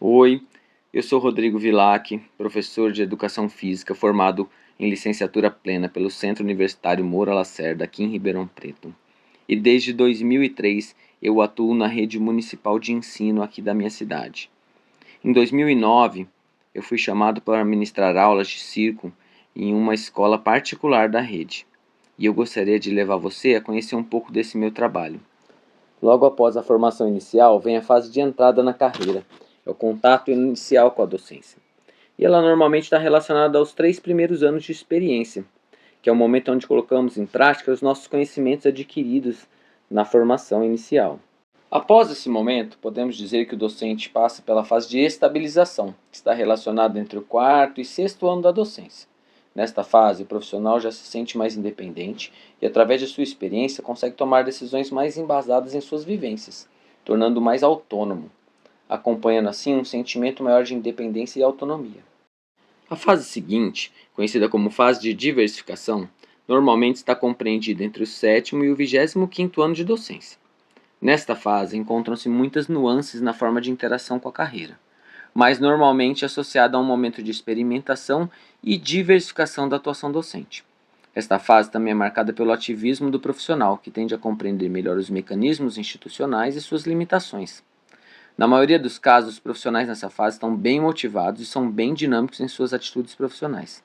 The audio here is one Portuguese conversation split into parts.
Oi, eu sou Rodrigo Vilac, professor de Educação Física formado em licenciatura plena pelo Centro Universitário Moura Lacerda, aqui em Ribeirão Preto. E desde 2003 eu atuo na rede municipal de ensino aqui da minha cidade. Em 2009 eu fui chamado para ministrar aulas de circo em uma escola particular da rede. E eu gostaria de levar você a conhecer um pouco desse meu trabalho. Logo após a formação inicial, vem a fase de entrada na carreira. É o contato inicial com a docência. E ela normalmente está relacionada aos 3 primeiros anos de experiência, que é o momento onde colocamos em prática os nossos conhecimentos adquiridos na formação inicial. Após esse momento, podemos dizer que o docente passa pela fase de estabilização, que está relacionada entre o 4º e 6º ano da docência. Nesta fase, o profissional já se sente mais independente e, através de sua experiência, consegue tomar decisões mais embasadas em suas vivências, tornando-o mais autônomo, acompanhando assim um sentimento maior de independência e autonomia. A fase seguinte, conhecida como fase de diversificação, normalmente está compreendida entre o 7º e o 25º ano de docência. Nesta fase, encontram-se muitas nuances na forma de interação com a carreira, mas normalmente associada a um momento de experimentação e diversificação da atuação docente. Esta fase também é marcada pelo ativismo do profissional, que tende a compreender melhor os mecanismos institucionais e suas limitações. Na maioria dos casos, os profissionais nessa fase estão bem motivados e são bem dinâmicos em suas atitudes profissionais.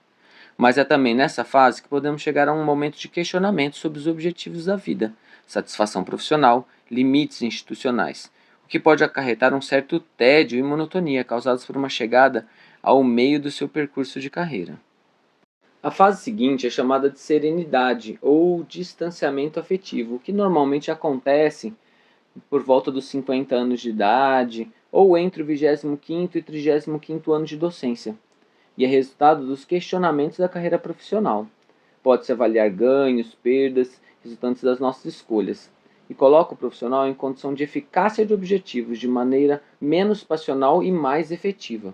Mas é também nessa fase que podemos chegar a um momento de questionamento sobre os objetivos da vida, satisfação profissional, limites institucionais, o que pode acarretar um certo tédio e monotonia causados por uma chegada ao meio do seu percurso de carreira. A fase seguinte é chamada de serenidade ou distanciamento afetivo, que normalmente acontece por volta dos 50 anos de idade ou entre o 25º e 35º ano de docência, e é resultado dos questionamentos da carreira profissional. Pode-se avaliar ganhos, perdas, resultantes das nossas escolhas, e coloca o profissional em condição de eficácia de objetivos de maneira menos passional e mais efetiva.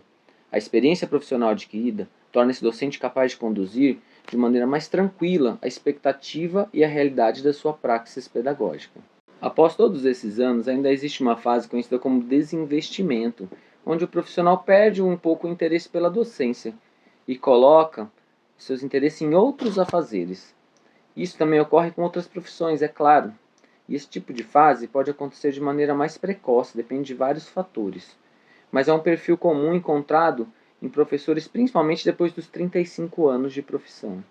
A experiência profissional adquirida torna esse docente capaz de conduzir de maneira mais tranquila a expectativa e a realidade da sua praxis pedagógica. Após todos esses anos, ainda existe uma fase conhecida como desinvestimento, onde o profissional perde um pouco o interesse pela docência e coloca seus interesses em outros afazeres. Isso também ocorre com outras profissões, é claro. E esse tipo de fase pode acontecer de maneira mais precoce, depende de vários fatores. Mas é um perfil comum encontrado em professores, principalmente depois dos 35 anos de profissão.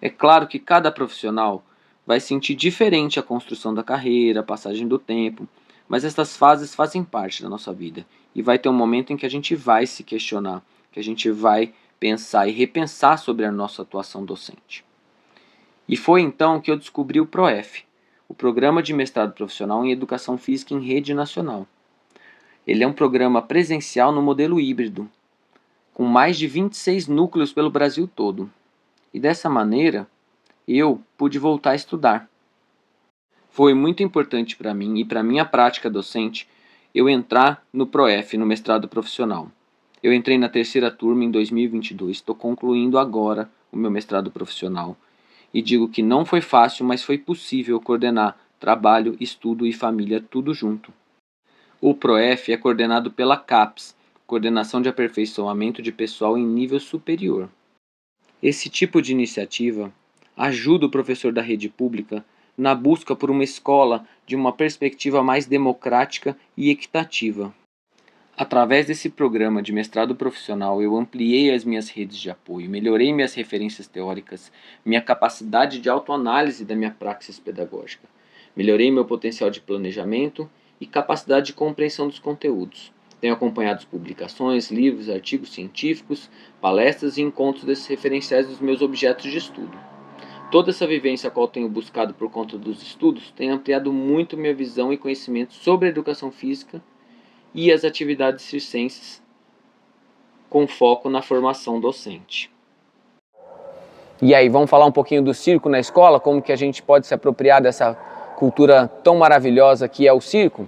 É claro que cada profissional vai sentir diferente a construção da carreira, a passagem do tempo, mas essas fases fazem parte da nossa vida e vai ter um momento em que a gente vai se questionar, que a gente vai pensar e repensar sobre a nossa atuação docente. E foi então que eu descobri o PROEF, o Programa de Mestrado Profissional em Educação Física em Rede Nacional. Ele é um programa presencial no modelo híbrido, com mais de 26 núcleos pelo Brasil todo. E dessa maneira, eu pude voltar a estudar. Foi muito importante para mim e para minha prática docente eu entrar no PROEF, no mestrado profissional. Eu entrei na 3ª turma em 2022, estou concluindo agora o meu mestrado profissional. E digo que não foi fácil, mas foi possível coordenar trabalho, estudo e família tudo junto. O PROEF é coordenado pela CAPES, Coordenação de Aperfeiçoamento de Pessoal em Nível Superior. Esse tipo de iniciativa ajuda o professor da rede pública na busca por uma escola de uma perspectiva mais democrática e equitativa. Através desse programa de mestrado profissional, eu ampliei as minhas redes de apoio, melhorei minhas referências teóricas, minha capacidade de autoanálise da minha praxis pedagógica, melhorei meu potencial de planejamento e capacidade de compreensão dos conteúdos. Tenho acompanhado as publicações, livros, artigos científicos, palestras e encontros desses referenciais dos meus objetos de estudo. Toda essa vivência a qual tenho buscado por conta dos estudos tem ampliado muito minha visão e conhecimento sobre a educação física e as atividades circenses com foco na formação docente. E aí, vamos falar um pouquinho do circo na escola? Como que a gente pode se apropriar dessa cultura tão maravilhosa que é o circo?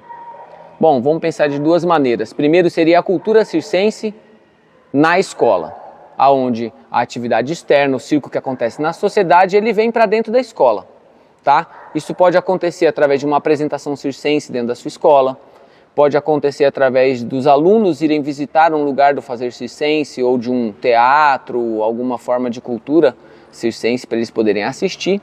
Bom, vamos pensar de duas maneiras. Primeiro seria a cultura circense na escola, aonde a atividade externa, o circo que acontece na sociedade, ele vem para dentro da escola, tá? Isso pode acontecer através de uma apresentação circense dentro da sua escola, pode acontecer através dos alunos irem visitar um lugar do fazer circense ou de um teatro, alguma forma de cultura circense para eles poderem assistir.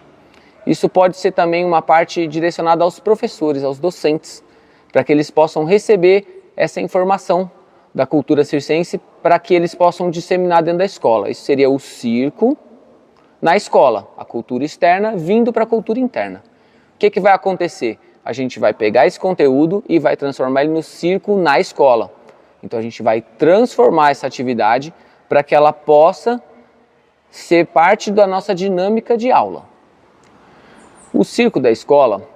Isso pode ser também uma parte direcionada aos professores, aos docentes, para que eles possam receber essa informação da cultura circense para que eles possam disseminar dentro da escola. Isso seria o circo na escola, a cultura externa vindo para a cultura interna. O que vai acontecer? A gente vai pegar esse conteúdo e vai transformar ele no circo na escola. Então a gente vai transformar essa atividade para que ela possa ser parte da nossa dinâmica de aula. O circo da escola,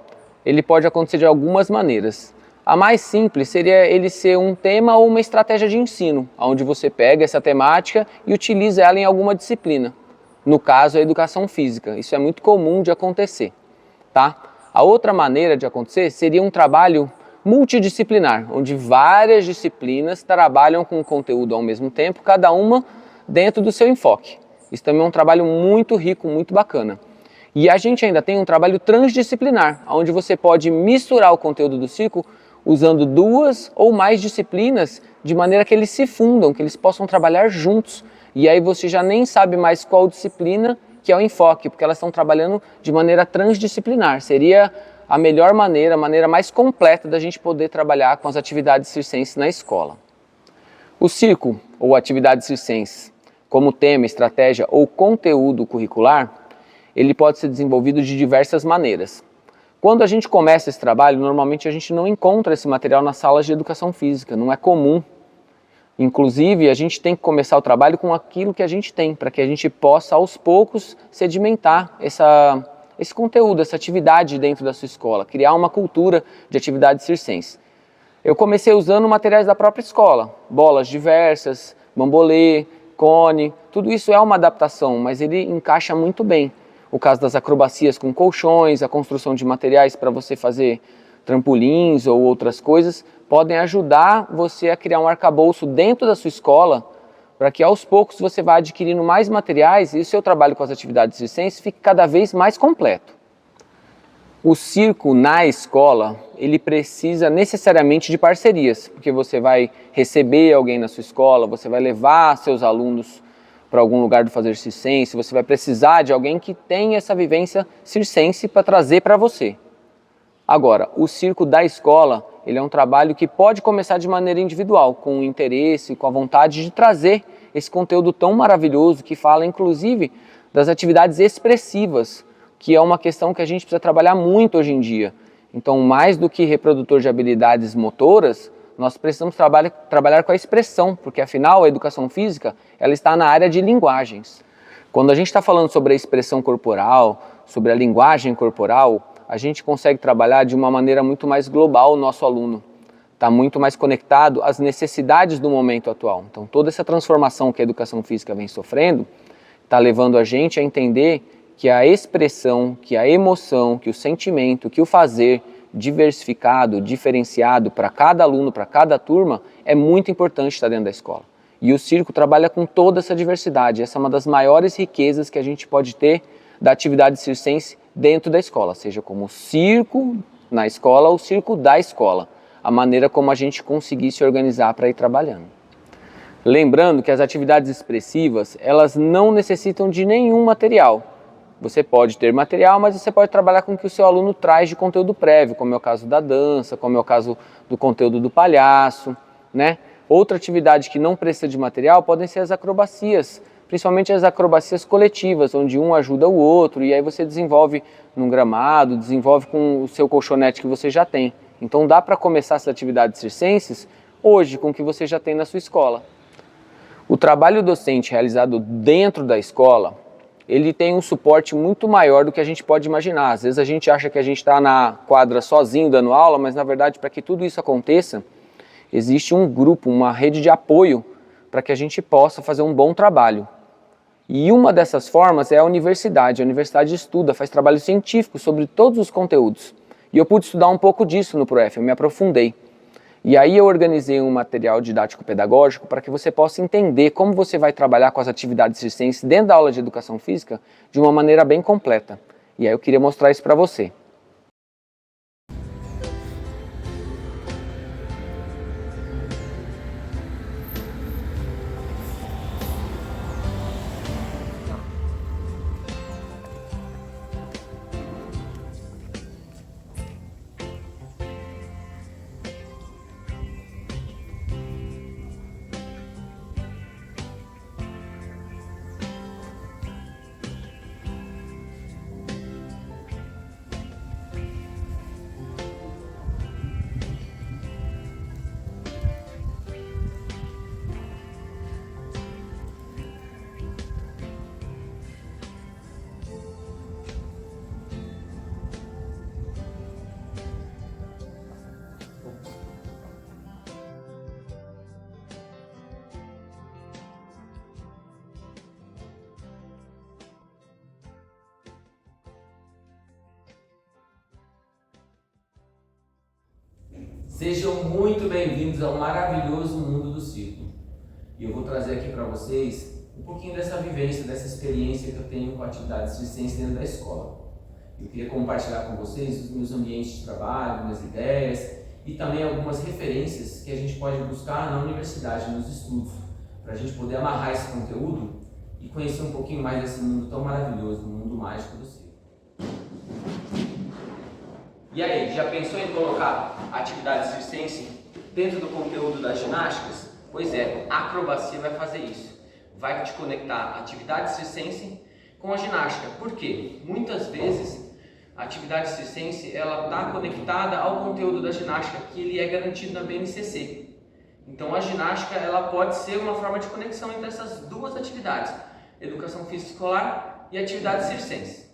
ele pode acontecer de algumas maneiras. A mais simples seria ele ser um tema ou uma estratégia de ensino, onde você pega essa temática e utiliza ela em alguma disciplina. No caso, a educação física. Isso é muito comum de acontecer, tá? A outra maneira de acontecer seria um trabalho multidisciplinar, onde várias disciplinas trabalham com o conteúdo ao mesmo tempo, cada uma dentro do seu enfoque. Isso também é um trabalho muito rico, muito bacana. E a gente ainda tem um trabalho transdisciplinar, onde você pode misturar o conteúdo do circo usando duas ou mais disciplinas, de maneira que eles se fundam, que eles possam trabalhar juntos. E aí você já nem sabe mais qual disciplina que é o enfoque, porque elas estão trabalhando de maneira transdisciplinar. Seria a melhor maneira, a maneira mais completa da gente poder trabalhar com as atividades circenses na escola. O circo, ou atividades circenses, como tema, estratégia ou conteúdo curricular, ele pode ser desenvolvido de diversas maneiras. Quando a gente começa esse trabalho, normalmente a gente não encontra esse material nas salas de educação física, não é comum. Inclusive, a gente tem que começar o trabalho com aquilo que a gente tem, para que a gente possa, aos poucos, sedimentar esse conteúdo, essa atividade dentro da sua escola, criar uma cultura de atividades circenses. Eu comecei usando materiais da própria escola, bolas diversas, bambolê, cone, tudo isso é uma adaptação, mas ele encaixa muito bem. O caso das acrobacias com colchões, a construção de materiais para você fazer trampolins ou outras coisas, podem ajudar você a criar um arcabouço dentro da sua escola, para que aos poucos você vá adquirindo mais materiais e o seu trabalho com as atividades circenses fique cada vez mais completo. O circo na escola, ele precisa necessariamente de parcerias, porque você vai receber alguém na sua escola, você vai levar seus alunos para algum lugar do fazer circense, você vai precisar de alguém que tenha essa vivência circense para trazer para você. Agora, o circo da escola, ele é um trabalho que pode começar de maneira individual, com o interesse, com a vontade de trazer esse conteúdo tão maravilhoso que fala, inclusive, das atividades expressivas, que é uma questão que a gente precisa trabalhar muito hoje em dia. Então, mais do que reprodutor de habilidades motoras, nós precisamos trabalhar com a expressão, porque afinal a educação física ela está na área de linguagens. Quando a gente está falando sobre a expressão corporal, sobre a linguagem corporal, a gente consegue trabalhar de uma maneira muito mais global o nosso aluno. Está muito mais conectado às necessidades do momento atual. Então toda essa transformação que a educação física vem sofrendo está levando a gente a entender que a expressão, que a emoção, que o sentimento, que o fazer diversificado, diferenciado para cada aluno, para cada turma, é muito importante estar dentro da escola. E o circo trabalha com toda essa diversidade. Essa é uma das maiores riquezas que a gente pode ter da atividade circense dentro da escola, seja como circo na escola ou circo da escola, a maneira como a gente conseguir se organizar para ir trabalhando. Lembrando que as atividades expressivas, elas não necessitam de nenhum material. Você pode ter material, mas você pode trabalhar com o que o seu aluno traz de conteúdo prévio, como é o caso da dança, como é o caso do conteúdo do palhaço, né? Outra atividade que não precisa de material podem ser as acrobacias, principalmente as acrobacias coletivas, onde um ajuda o outro, e aí você desenvolve num gramado, desenvolve com o seu colchonete que você já tem. Então dá para começar essas atividades circenses hoje com o que você já tem na sua escola. O trabalho docente realizado dentro da escola, ele tem um suporte muito maior do que a gente pode imaginar. Às vezes a gente acha que a gente está na quadra sozinho dando aula, mas na verdade para que tudo isso aconteça, existe um grupo, uma rede de apoio para que a gente possa fazer um bom trabalho. E uma dessas formas é a universidade. A universidade estuda, faz trabalho científico sobre todos os conteúdos. E eu pude estudar um pouco disso no ProF, eu me aprofundei. E aí eu organizei um material didático-pedagógico para que você possa entender como você vai trabalhar com as atividades circenses dentro da aula de educação física de uma maneira bem completa. E aí eu queria mostrar isso para você. Sejam muito bem-vindos ao maravilhoso mundo do circo. E eu vou trazer aqui para vocês um pouquinho dessa vivência, dessa experiência que eu tenho com atividades circenses dentro da escola. Eu queria compartilhar com vocês os meus ambientes de trabalho, minhas ideias e também algumas referências que a gente pode buscar na universidade, nos estudos, para a gente poder amarrar esse conteúdo e conhecer um pouquinho mais desse mundo tão maravilhoso, o mundo mágico do circo. E aí, já pensou em colocar a atividade circense dentro do conteúdo das ginásticas? Pois é, a acrobacia vai fazer isso. Vai te conectar a atividade circense com a ginástica. Por quê? Muitas vezes a atividade circense ela está conectada ao conteúdo da ginástica que ele é garantido na BNCC. Então a ginástica ela pode ser uma forma de conexão entre essas duas atividades, educação física escolar e atividade circense.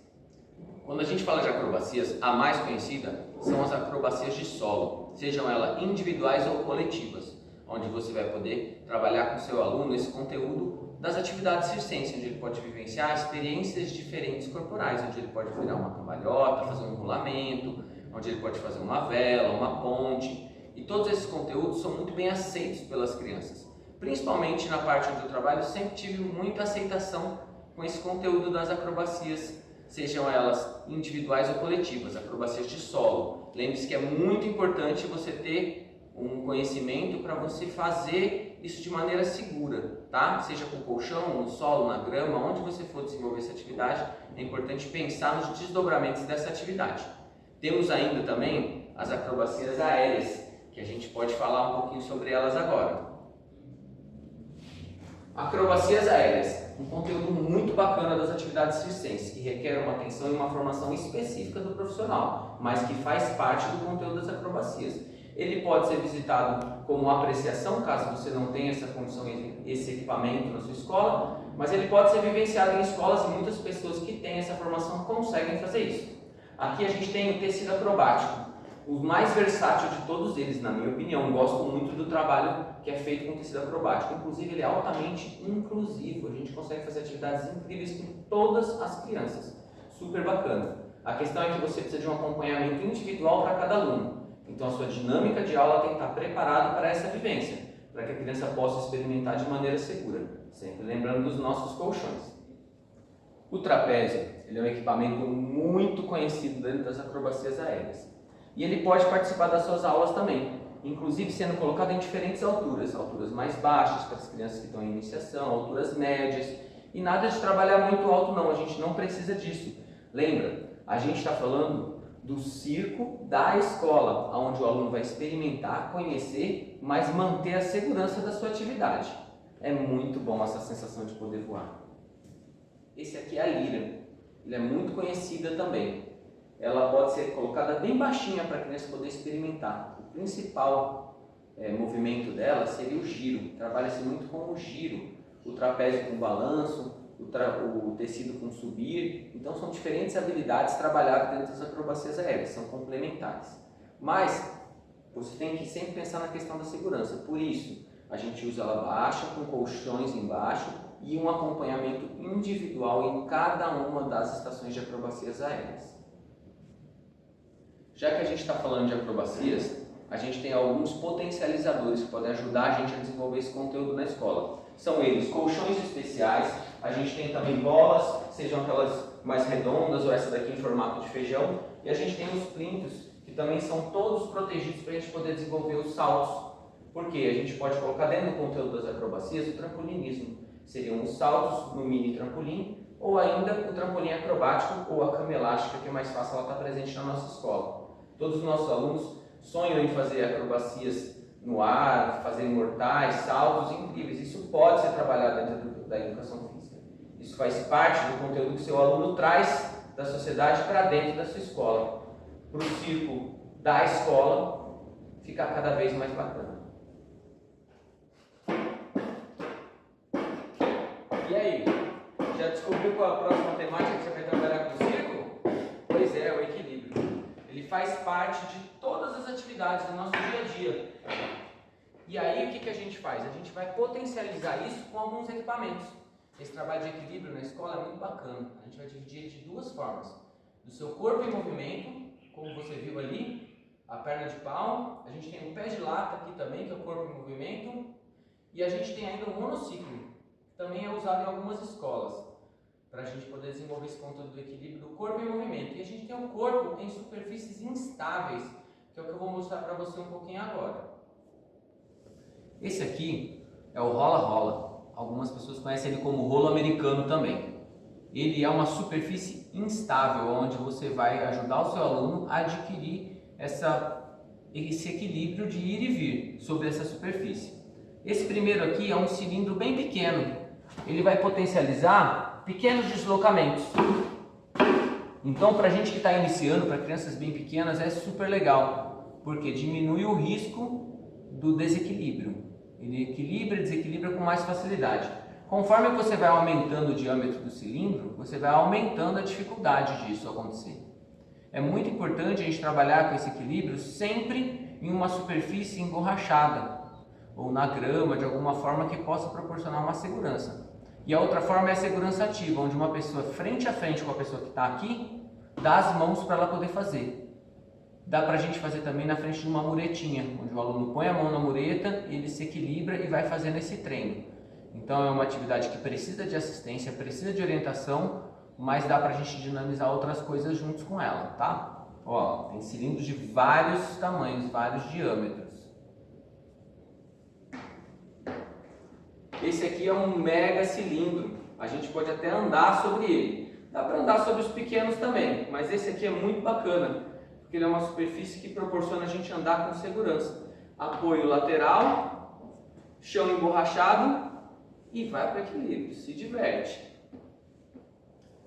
Quando a gente fala de acrobacias, a mais conhecida são as acrobacias de solo, sejam elas individuais ou coletivas, onde você vai poder trabalhar com o seu aluno esse conteúdo das atividades circenses, onde ele pode vivenciar experiências diferentes corporais, onde ele pode virar uma cambalhota, fazer um rolamento, onde ele pode fazer uma vela, uma ponte, e todos esses conteúdos são muito bem aceitos pelas crianças. Principalmente na parte onde eu trabalho, eu sempre tive muita aceitação com esse conteúdo das acrobacias, sejam elas individuais ou coletivas, acrobacias de solo. Lembre-se que é muito importante você ter um conhecimento para você fazer isso de maneira segura, tá? Seja com colchão, no solo, na grama, onde você for desenvolver essa atividade, é importante pensar nos desdobramentos dessa atividade. Temos ainda também as acrobacias aéreas, que a gente pode falar um pouquinho sobre elas agora. Acrobacias aéreas, um conteúdo muito bacana das atividades circenses, que requer uma atenção e uma formação específica do profissional, mas que faz parte do conteúdo das acrobacias. Ele pode ser visitado como apreciação, caso você não tenha essa condição, esse equipamento na sua escola, mas ele pode ser vivenciado em escolas e muitas pessoas que têm essa formação conseguem fazer isso. Aqui a gente tem o tecido acrobático, o mais versátil de todos eles, na minha opinião. Gosto muito do trabalho que é feito com tecido acrobático, inclusive ele é altamente inclusivo, a gente consegue fazer atividades incríveis com todas as crianças, super bacana. A questão é que você precisa de um acompanhamento individual para cada aluno, então a sua dinâmica de aula tem que estar preparada para essa vivência, para que a criança possa experimentar de maneira segura, sempre lembrando dos nossos colchões. O trapézio, ele é um equipamento muito conhecido dentro das acrobacias aéreas. E ele pode participar das suas aulas também, inclusive sendo colocado em diferentes alturas, alturas mais baixas para as crianças que estão em iniciação, alturas médias, e nada de trabalhar muito alto não, a gente não precisa disso. Lembra, a gente está falando do circo da escola, onde o aluno vai experimentar, conhecer, mas manter a segurança da sua atividade. É muito bom essa sensação de poder voar. Esse aqui é a lira, ele é muito conhecida também. Ela pode ser colocada bem baixinha para a criança poder experimentar. O principal movimento dela seria o giro. Trabalha-se muito com o giro, o trapézio com balanço, o tecido com subir. Então são diferentes habilidades trabalhadas dentro das acrobacias aéreas, são complementares. Mas você tem que sempre pensar na questão da segurança. Por isso, a gente usa ela baixa, com colchões embaixo e um acompanhamento individual em cada uma das estações de acrobacias aéreas. Já que a gente está falando de acrobacias, a gente tem alguns potencializadores que podem ajudar a gente a desenvolver esse conteúdo na escola. São eles colchões especiais, a gente tem também bolas, sejam aquelas mais redondas ou essa daqui em formato de feijão, e a gente tem os plintos, que também são todos protegidos para a gente poder desenvolver os saltos. Porque a gente pode colocar dentro do conteúdo das acrobacias o trampolinismo. Seriam os saltos no mini trampolim, ou ainda o trampolim acrobático ou a cama elástica, que é mais fácil ela estar presente na nossa escola. Todos os nossos alunos sonham em fazer acrobacias no ar, fazer mortais, saltos incríveis. Isso pode ser trabalhado dentro da educação física. Isso faz parte do conteúdo que o seu aluno traz da sociedade para dentro da sua escola. Para o circo da escola ficar cada vez mais bacana. E aí, já descobriu qual é a próxima temática que você vai trabalhar com o circo? Pois é, o equilíbrio. Ele faz parte de todas as atividades do nosso dia a dia. E aí o que a gente faz? A gente vai potencializar isso com alguns equipamentos. Esse trabalho de equilíbrio na escola é muito bacana. A gente vai dividir ele de duas formas. Do seu corpo em movimento, como você viu ali, a perna de pau, a gente tem o pé de lata aqui também, que é o corpo em movimento, e a gente tem ainda o monociclo, que também é usado em algumas escolas, para a gente poder desenvolver esse conteúdo do equilíbrio do corpo em movimento. E a gente tem o corpo em superfícies instáveis, que é o que eu vou mostrar para você um pouquinho agora. Esse aqui é o rola-rola. Algumas pessoas conhecem ele como rolo americano também. Ele é uma superfície instável, onde você vai ajudar o seu aluno a adquirir esse equilíbrio de ir e vir sobre essa superfície. Esse primeiro aqui é um cilindro bem pequeno. Ele vai potencializar pequenos deslocamentos. Então, para a gente que está iniciando, para crianças bem pequenas, é super legal, porque diminui o risco do desequilíbrio. Ele equilibra e desequilibra com mais facilidade. Conforme você vai aumentando o diâmetro do cilindro, você vai aumentando a dificuldade disso acontecer. É muito importante a gente trabalhar com esse equilíbrio sempre em uma superfície emborrachada ou na grama, de alguma forma que possa proporcionar uma segurança. E a outra forma é a segurança ativa, onde uma pessoa frente a frente com a pessoa que está aqui, dá as mãos para ela poder fazer. Dá para a gente fazer também na frente de uma muretinha, onde o aluno põe a mão na mureta, ele se equilibra e vai fazendo esse treino. Então é uma atividade que precisa de assistência, precisa de orientação, mas dá para a gente dinamizar outras coisas juntos com ela, tá? Ó, tem cilindros de vários tamanhos, vários diâmetros. Esse aqui é um mega cilindro, a gente pode até andar sobre ele. Dá para andar sobre os pequenos também, mas esse aqui é muito bacana, porque ele é uma superfície que proporciona a gente andar com segurança. Apoio lateral, chão emborrachado e vai para o equilíbrio, se diverte.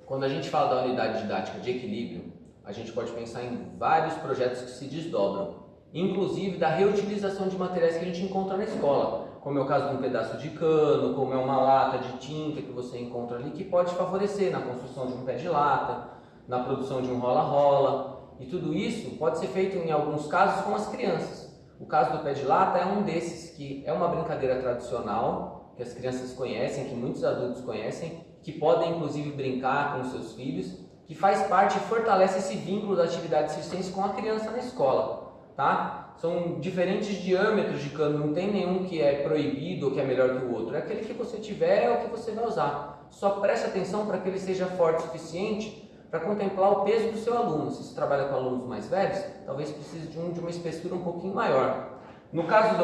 Quando a gente fala da unidade didática de equilíbrio, a gente pode pensar em vários projetos que se desdobram, inclusive da reutilização de materiais que a gente encontra na escola, como é o caso de um pedaço de cano, como é uma lata de tinta que você encontra ali, que pode favorecer na construção de um pé de lata, na produção de um rola-rola, e tudo isso pode ser feito em alguns casos com as crianças. O caso do pé de lata é um desses, que é uma brincadeira tradicional, que as crianças conhecem, que muitos adultos conhecem, que podem inclusive brincar com seus filhos, que faz parte e fortalece esse vínculo da atividade circense com a criança na escola, tá? São diferentes diâmetros de cano, não tem nenhum que é proibido ou que é melhor que o outro. É aquele que você tiver, é o que você vai usar. Só preste atenção para que ele seja forte o suficiente para contemplar o peso do seu aluno. Se você trabalha com alunos mais velhos, talvez precise de uma espessura um pouquinho maior. No caso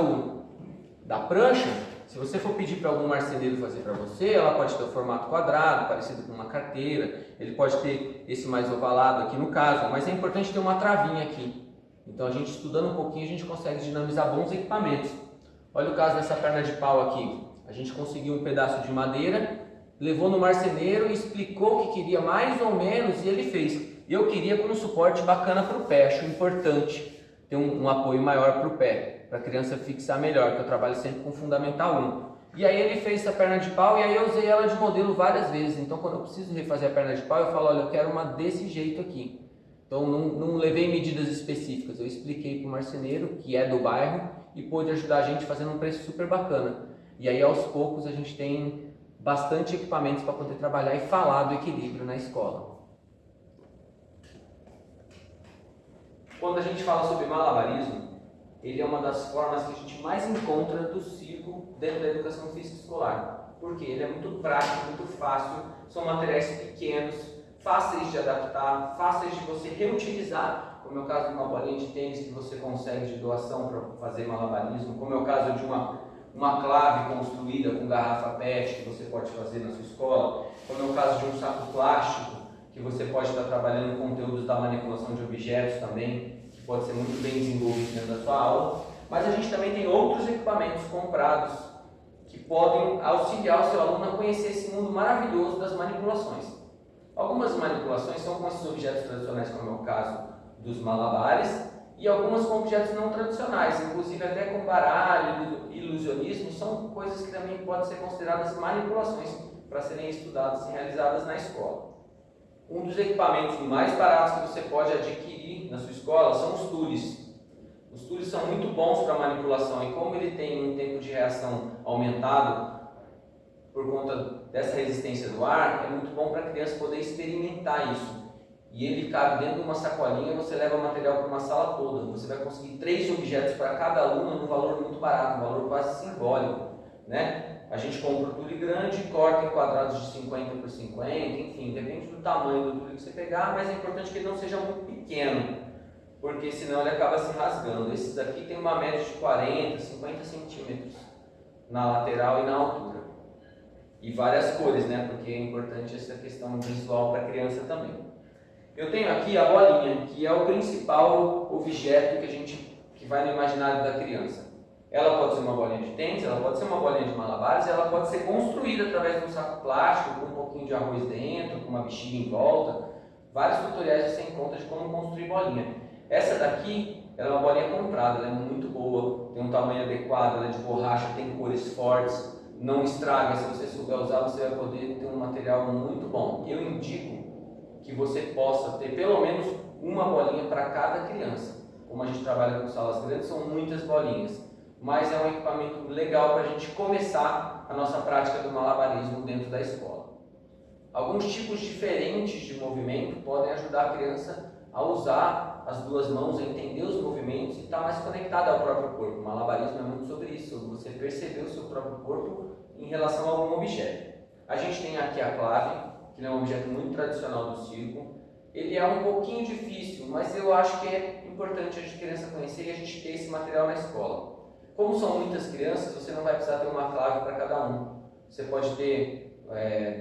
da prancha, se você for pedir para algum marceneiro fazer para você, ela pode ter o formato quadrado, parecido com uma carteira, ele pode ter esse mais ovalado aqui no caso, mas é importante ter uma travinha aqui. Então a gente estudando um pouquinho, a gente consegue dinamizar bons equipamentos. Olha o caso dessa perna de pau aqui. A gente conseguiu um pedaço de madeira, levou no marceneiro e explicou o que queria mais ou menos e ele fez. Eu queria com um suporte bacana para o pé, acho importante ter um apoio maior para o pé, para a criança fixar melhor, que eu trabalho sempre com Fundamental 1. E aí ele fez essa perna de pau e aí eu usei ela de modelo várias vezes. Então quando eu preciso refazer a perna de pau, eu falo, olha, eu quero uma desse jeito aqui. Então não levei medidas específicas, eu expliquei para o marceneiro, que é do bairro, e pôde ajudar a gente fazendo um preço super bacana. E aí aos poucos a gente tem bastante equipamentos para poder trabalhar e falar do equilíbrio na escola. Quando a gente fala sobre malabarismo, ele é uma das formas que a gente mais encontra do circo dentro da educação física escolar. Porque ele é muito prático, muito fácil, são materiais pequenos, fáceis de adaptar, fáceis de você reutilizar, como é o caso de uma bolinha de tênis que você consegue de doação para fazer malabarismo, como é o caso de uma clave construída com garrafa PET que você pode fazer na sua escola, como é o caso de um saco plástico que você pode estar trabalhando conteúdos da manipulação de objetos também, que pode ser muito bem desenvolvido dentro da sua aula. Mas a gente também tem outros equipamentos comprados que podem auxiliar o seu aluno a conhecer esse mundo maravilhoso das manipulações. Algumas manipulações são com esses objetos tradicionais, como é o caso dos malabares, e algumas com objetos não tradicionais, inclusive até com baralho, ilusionismo, são coisas que também podem ser consideradas manipulações para serem estudadas e realizadas na escola. Um dos equipamentos mais baratos que você pode adquirir na sua escola são os tules. Os tules são muito bons para manipulação e como ele tem um tempo de reação aumentado por conta dessa resistência do ar, é muito bom para a criança poder experimentar isso. e ele cabe dentro de uma sacolinha, você leva o material para uma sala toda. Você vai conseguir 3 objetos para cada aluno num valor muito barato, um valor quase simbólico, né? A gente compra o tule grande, corta em quadrados de 50 por 50, enfim, depende do tamanho do tule que você pegar, mas é importante que ele não seja muito pequeno, porque senão ele acaba se rasgando. Esses aqui tem uma média de 40, 50 centímetros na lateral e na altura. E várias cores, né? Porque é importante essa questão visual para a criança também. Eu tenho aqui a bolinha, que é o principal objeto que vai no imaginário da criança. Ela pode ser uma bolinha de tênis, ela pode ser uma bolinha de malabares, ela pode ser construída através de um saco plástico, com um pouquinho de arroz dentro, com uma bexiga em volta. Vários tutoriais você encontra de como construir bolinha. Essa daqui, ela é uma bolinha comprada, ela é muito boa, tem um tamanho adequado, ela é de borracha, tem cores fortes, não estraga. Se você souber usar, você vai poder ter um material muito bom. Eu indico que você possa ter pelo menos uma bolinha para cada criança. Como a gente trabalha com salas grandes, são muitas bolinhas, mas é um equipamento legal para a gente começar a nossa prática do malabarismo dentro da escola. Alguns tipos diferentes de movimento podem ajudar a criança a usar as duas mãos, a entender os movimentos e estar mais conectada ao próprio corpo. O malabarismo é muito sobre isso, você perceber o seu próprio corpo em relação a algum objeto. A gente tem aqui a clave, que é um objeto muito tradicional do circo. Ele é um pouquinho difícil, mas eu acho que é importante a criança conhecer e a gente ter esse material na escola. Como são muitas crianças, você não vai precisar ter uma clave para cada um. Você pode ter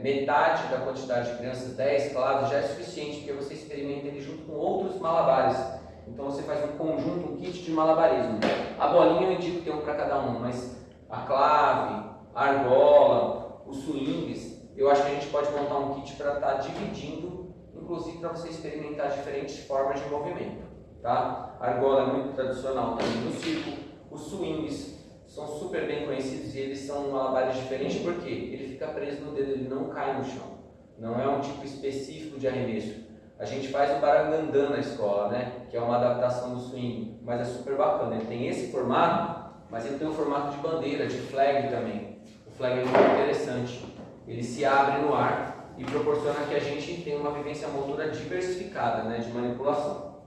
metade da quantidade de crianças, 10 claves, já é suficiente, porque você experimenta ele junto com outros malabares. Então você faz um conjunto, um kit de malabarismo. A bolinha eu indico ter um para cada um, mas a clave, a argola, os swings, eu acho que a gente pode montar um kit para estar dividindo, inclusive para você experimentar diferentes formas de movimento. Tá? A argola é muito tradicional também no circo. Os swings são super bem conhecidos e eles são malabares diferentes porque ele fica preso no dedo, ele não cai no chão. Não é um tipo específico de arremesso. A gente faz o barangandã na escola, né? Que é uma adaptação do swing, mas é super bacana. Ele tem esse formato, mas ele tem o formato de bandeira, de flag também. O flag é muito interessante. Ele se abre no ar e proporciona que a gente tenha uma vivência motora diversificada, né? De manipulação.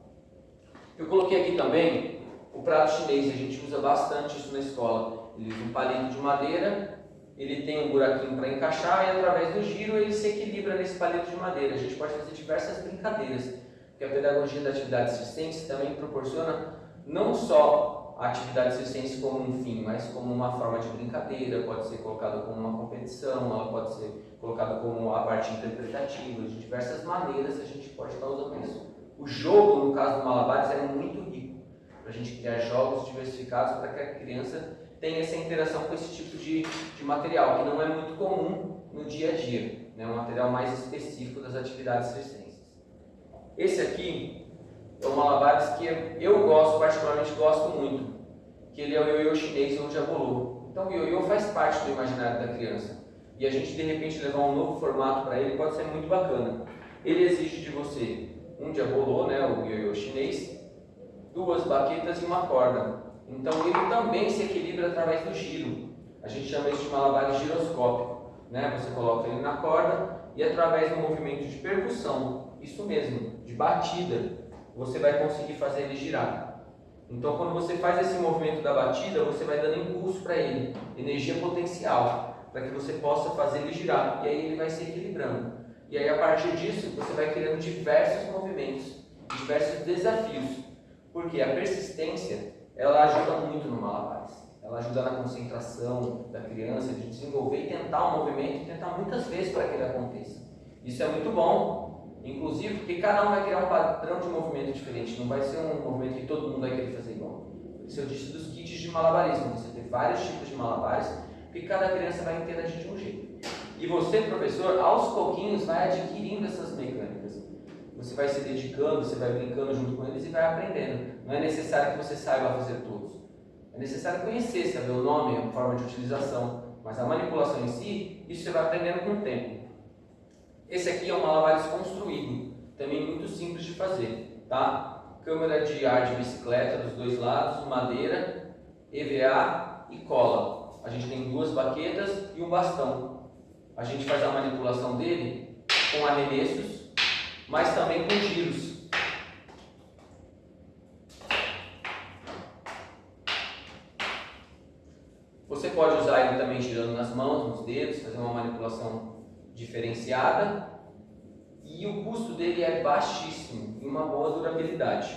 Eu coloquei aqui também o prato chinês, a gente usa bastante isso na escola. Ele usa um palito de madeira, ele tem um buraquinho para encaixar e através do giro ele se equilibra nesse palito de madeira. A gente pode fazer diversas brincadeiras, porque a pedagogia da atividade circense também proporciona não só a atividade circense como um fim, mas como uma forma de brincadeira, pode ser colocada como uma competição, ela pode ser colocada como a parte interpretativa, de diversas maneiras a gente pode estar usando isso. O jogo, no caso do malabares, é muito rico, para a gente criar jogos diversificados para que a criança tenha essa interação com esse tipo de material, que não é muito comum no dia a dia, né? Um material mais específico das atividades circenses. Esse aqui é um malabares que eu particularmente gosto muito, que ele é o ioiô chinês ou o jabolô. Então o ioiô faz parte do imaginário da criança, e a gente de repente levar um novo formato para ele pode ser muito bacana. Ele exige de você um jabolô, né, o ioiô chinês, 2 baquetas e uma corda. Então ele também se equilibra através do giro. A gente chama isso de malabares giroscópico, né? Você coloca ele na corda e através do movimento de percussão, isso mesmo, de batida, você vai conseguir fazer ele girar. Então quando você faz esse movimento da batida, você vai dando impulso para ele, energia potencial, para que você possa fazer ele girar. E aí ele vai se equilibrando. E aí a partir disso, você vai criando diversos movimentos, diversos desafios. Porque a persistência, ela ajuda muito no malabares. Ela ajuda na concentração da criança, de desenvolver e tentar um movimento e tentar muitas vezes para que ele aconteça. Isso é muito bom, inclusive porque cada um vai criar um padrão de movimento diferente. Não vai ser um movimento que todo mundo vai querer fazer igual. Isso eu disse dos kits de malabarismo. Você tem vários tipos de malabares, porque cada criança vai interagir de um jeito. E você, professor, aos pouquinhos vai adquirindo essas mecânicas. Você vai se dedicando, você vai brincando junto com eles e vai aprendendo. Não é necessário que você saiba fazer todos. É necessário conhecer, saber o nome, a forma de utilização. Mas a manipulação em si, isso você vai aprendendo com o tempo. Esse aqui é um malabares construído, também muito simples de fazer, tá? Câmara de ar de bicicleta dos dois lados, madeira, EVA e cola. A gente tem 2 baquetas e um bastão. A gente faz a manipulação dele com arremessos mas também com giros. Você pode usar ele também girando nas mãos, nos dedos, fazer uma manipulação diferenciada, e o custo dele é baixíssimo e uma boa durabilidade.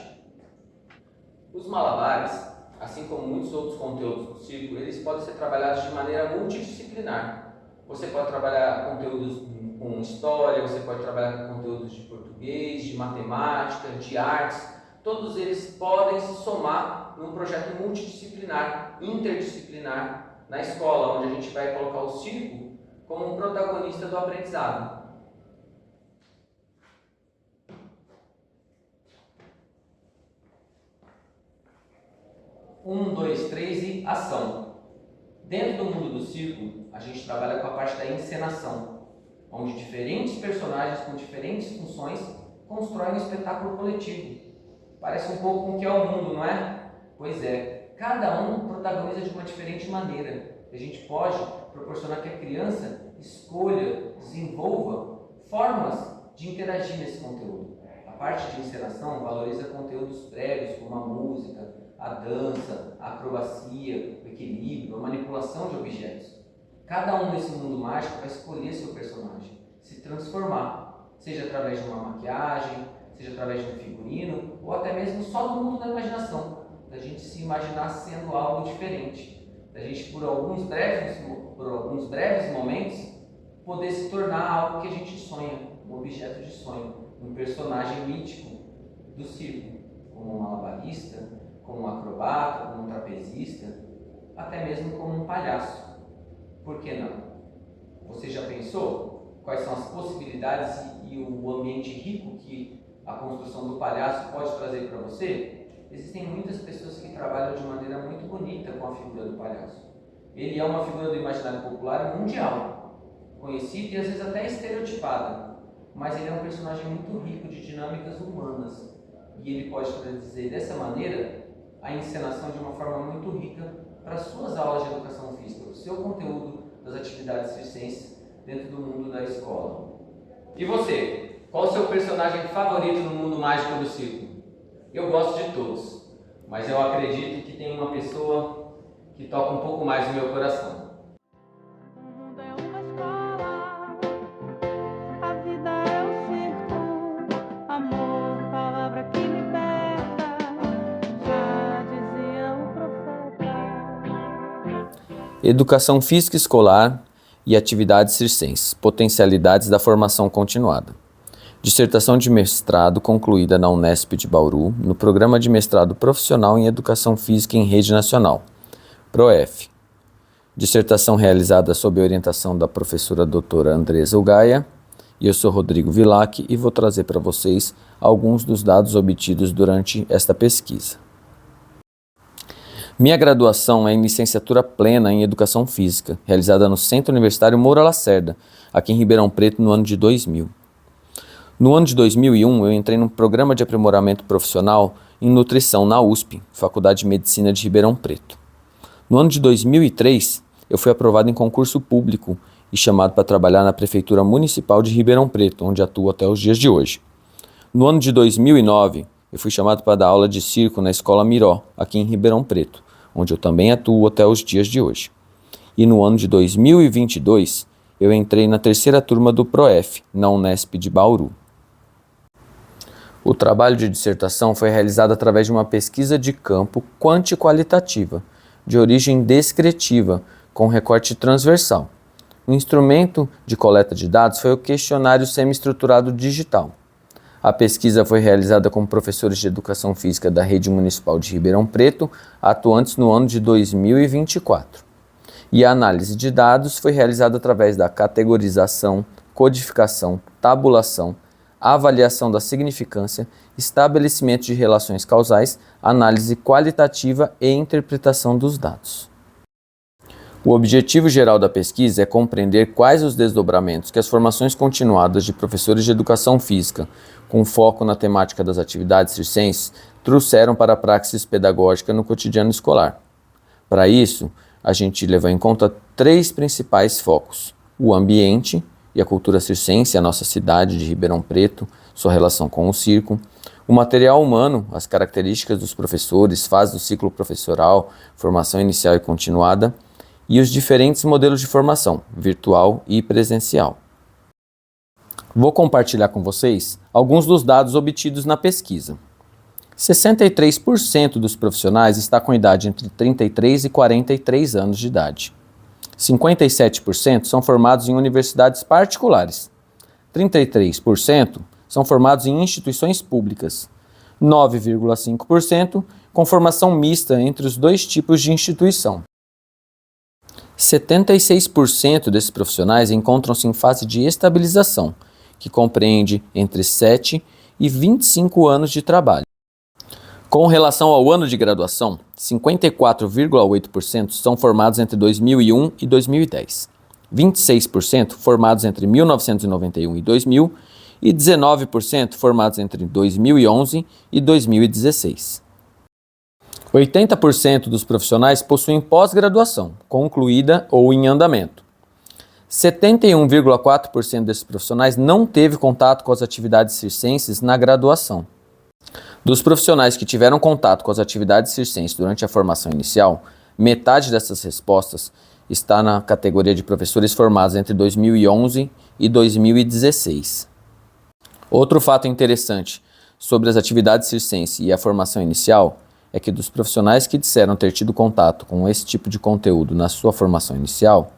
Os malabares, assim como muitos outros conteúdos do círculo, eles podem ser trabalhados de maneira multidisciplinar. Você pode trabalhar conteúdos com história, você pode trabalhar com conteúdos de português, de matemática, de artes. Todos eles podem se somar num projeto multidisciplinar, interdisciplinar, na escola, onde a gente vai colocar o círculo como um protagonista do aprendizado. 1, 2, 3 e ação. Dentro do mundo do circo, a gente trabalha com a parte da encenação, onde diferentes personagens com diferentes funções constroem um espetáculo coletivo. Parece um pouco com o que é o mundo, não é? Pois é, cada um protagoniza de uma diferente maneira. A gente pode proporcionar que a criança escolha, desenvolva formas de interagir nesse conteúdo. A parte de encenação valoriza conteúdos prévios, como a música, a dança, a acrobacia, o equilíbrio, a manipulação de objetos. Cada um nesse mundo mágico vai escolher seu personagem, se transformar, seja através de uma maquiagem, seja através de um figurino, ou até mesmo só do mundo da imaginação, da gente se imaginar sendo algo diferente, da gente por alguns breves momentos poder se tornar algo que a gente sonha, um objeto de sonho, um personagem mítico do circo, como um malabarista, como um acrobata, como um trapezista, até mesmo como um palhaço. Por que não? Você já pensou quais são as possibilidades e o ambiente rico que a construção do palhaço pode trazer para você? Existem muitas pessoas que trabalham de maneira muito bonita com a figura do palhaço. Ele é uma figura do imaginário popular mundial, conhecida e às vezes até estereotipada, mas ele é um personagem muito rico de dinâmicas humanas, e ele pode trazer dessa maneira a encenação de uma forma muito rica para suas aulas de educação física, o seu conteúdo das atividades circenses dentro do mundo da escola. E você? Qual o seu personagem favorito no mundo mágico do circo? Eu gosto de todos, mas eu acredito que tem uma pessoa que toca um pouco mais no meu coração. Educação física escolar e atividades circenses, potencialidades da formação continuada. Dissertação de mestrado concluída na Unesp de Bauru, no Programa de Mestrado Profissional em Educação Física em Rede Nacional, PROEF. Dissertação realizada sob a orientação da professora doutora Andresa Ugaia, e eu sou Rodrigo Vilac e vou trazer para vocês alguns dos dados obtidos durante esta pesquisa. Minha graduação é em licenciatura plena em Educação Física, realizada no Centro Universitário Moura Lacerda, aqui em Ribeirão Preto, no ano de 2000. No ano de 2001, eu entrei num programa de aprimoramento profissional em nutrição na USP, Faculdade de Medicina de Ribeirão Preto. No ano de 2003, eu fui aprovado em concurso público e chamado para trabalhar na Prefeitura Municipal de Ribeirão Preto, onde atuo até os dias de hoje. No ano de 2009, eu fui chamado para dar aula de circo na Escola Miró, aqui em Ribeirão Preto, onde eu também atuo até os dias de hoje. E no ano de 2022, eu entrei na terceira turma do PROEF, na Unesp de Bauru. O trabalho de dissertação foi realizado através de uma pesquisa de campo quanti-qualitativa, de origem descritiva, com recorte transversal. O instrumento de coleta de dados foi o questionário semi-estruturado digital. A pesquisa foi realizada com professores de Educação Física da Rede Municipal de Ribeirão Preto, atuantes no ano de 2024. E a análise de dados foi realizada através da categorização, codificação, tabulação, avaliação da significância, estabelecimento de relações causais, análise qualitativa e interpretação dos dados. O objetivo geral da pesquisa é compreender quais os desdobramentos que as formações continuadas de professores de educação física, com foco na temática das atividades circenses, trouxeram para a praxis pedagógica no cotidiano escolar. Para isso, a gente levou em conta 3 principais focos: o ambiente, e a cultura circense, a nossa cidade de Ribeirão Preto, sua relação com o circo, o material humano, as características dos professores, fase do ciclo professoral, formação inicial e continuada, e os diferentes modelos de formação, virtual e presencial. Vou compartilhar com vocês alguns dos dados obtidos na pesquisa. 63% dos profissionais está com idade entre 33 e 43 anos de idade. 57% são formados em universidades particulares. 33% são formados em instituições públicas. 9,5% com formação mista entre os dois tipos de instituição. 76% desses profissionais encontram-se em fase de estabilização, que compreende entre 7 e 25 anos de trabalho. Com relação ao ano de graduação, 54,8% são formados entre 2001 e 2010, 26% formados entre 1991 e 2000 e 19% formados entre 2011 e 2016. 80% dos profissionais possuem pós-graduação, concluída ou em andamento. 71,4% desses profissionais não teve contato com as atividades circenses na graduação. Dos profissionais que tiveram contato com as atividades circenses durante a formação inicial, metade dessas respostas está na categoria de professores formados entre 2011 e 2016. Outro fato interessante sobre as atividades circenses e a formação inicial é que dos profissionais que disseram ter tido contato com esse tipo de conteúdo na sua formação inicial,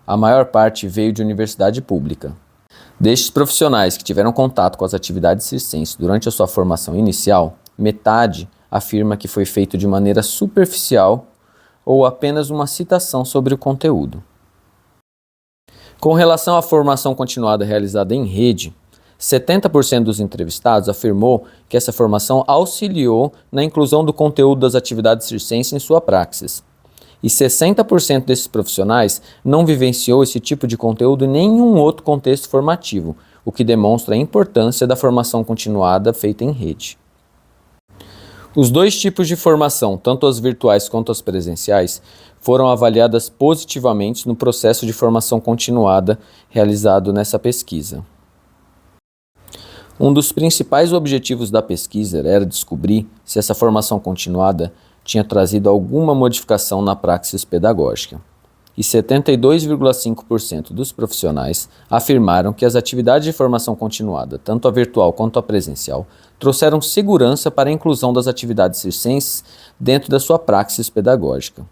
a maior parte veio de universidade pública. Destes profissionais que tiveram contato com as atividades circenses durante a sua formação inicial, metade afirma que foi feito de maneira superficial ou apenas uma citação sobre o conteúdo. Com relação à formação continuada realizada em rede, 70% dos entrevistados afirmou que essa formação auxiliou na inclusão do conteúdo das atividades circenses em sua praxis. E 60% desses profissionais não vivenciou esse tipo de conteúdo em nenhum outro contexto formativo, o que demonstra a importância da formação continuada feita em rede. Os dois tipos de formação, tanto as virtuais quanto as presenciais, foram avaliadas positivamente no processo de formação continuada realizado nessa pesquisa. Um dos principais objetivos da pesquisa era descobrir se essa formação continuada tinha trazido alguma modificação na praxis pedagógica. E 72,5% dos profissionais afirmaram que as atividades de formação continuada, tanto a virtual quanto a presencial, trouxeram segurança para a inclusão das atividades circenses dentro da sua praxis pedagógica,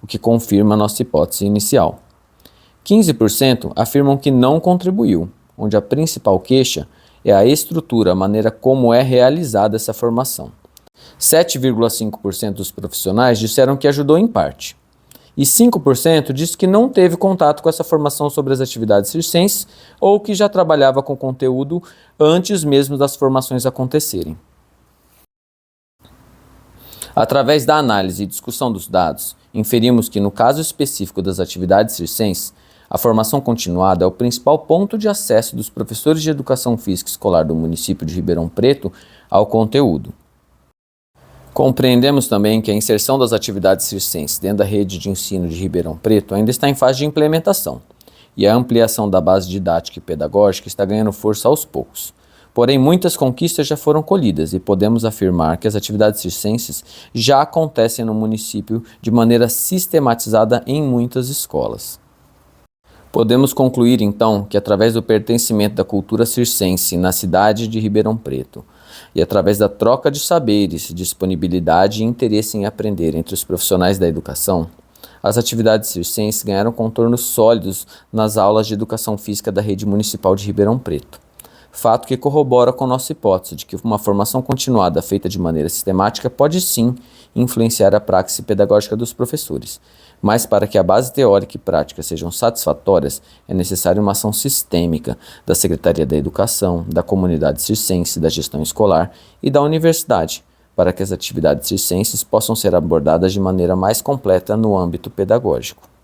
o que confirma a nossa hipótese inicial. 15% afirmam que não contribuiu, onde a principal queixa é a estrutura, a maneira como é realizada essa formação. 7,5% dos profissionais disseram que ajudou em parte. E 5% disse que não teve contato com essa formação sobre as atividades circenses ou que já trabalhava com conteúdo antes mesmo das formações acontecerem. Através da análise e discussão dos dados, inferimos que no caso específico das atividades circenses, a formação continuada é o principal ponto de acesso dos professores de educação física escolar do município de Ribeirão Preto ao conteúdo. Compreendemos também que a inserção das atividades circenses dentro da rede de ensino de Ribeirão Preto ainda está em fase de implementação, e a ampliação da base didática e pedagógica está ganhando força aos poucos. Porém, muitas conquistas já foram colhidas e podemos afirmar que as atividades circenses já acontecem no município de maneira sistematizada em muitas escolas. Podemos concluir, então, que através do pertencimento da cultura circense na cidade de Ribeirão Preto e através da troca de saberes, disponibilidade e interesse em aprender entre os profissionais da educação, as atividades circenses ganharam contornos sólidos nas aulas de educação física da rede municipal de Ribeirão Preto. Fato que corrobora com nossa hipótese de que uma formação continuada feita de maneira sistemática pode sim influenciar a praxis pedagógica dos professores. Mas para que a base teórica e prática sejam satisfatórias, é necessária uma ação sistêmica da Secretaria da Educação, da comunidade circense, da gestão escolar e da universidade, para que as atividades circenses possam ser abordadas de maneira mais completa no âmbito pedagógico.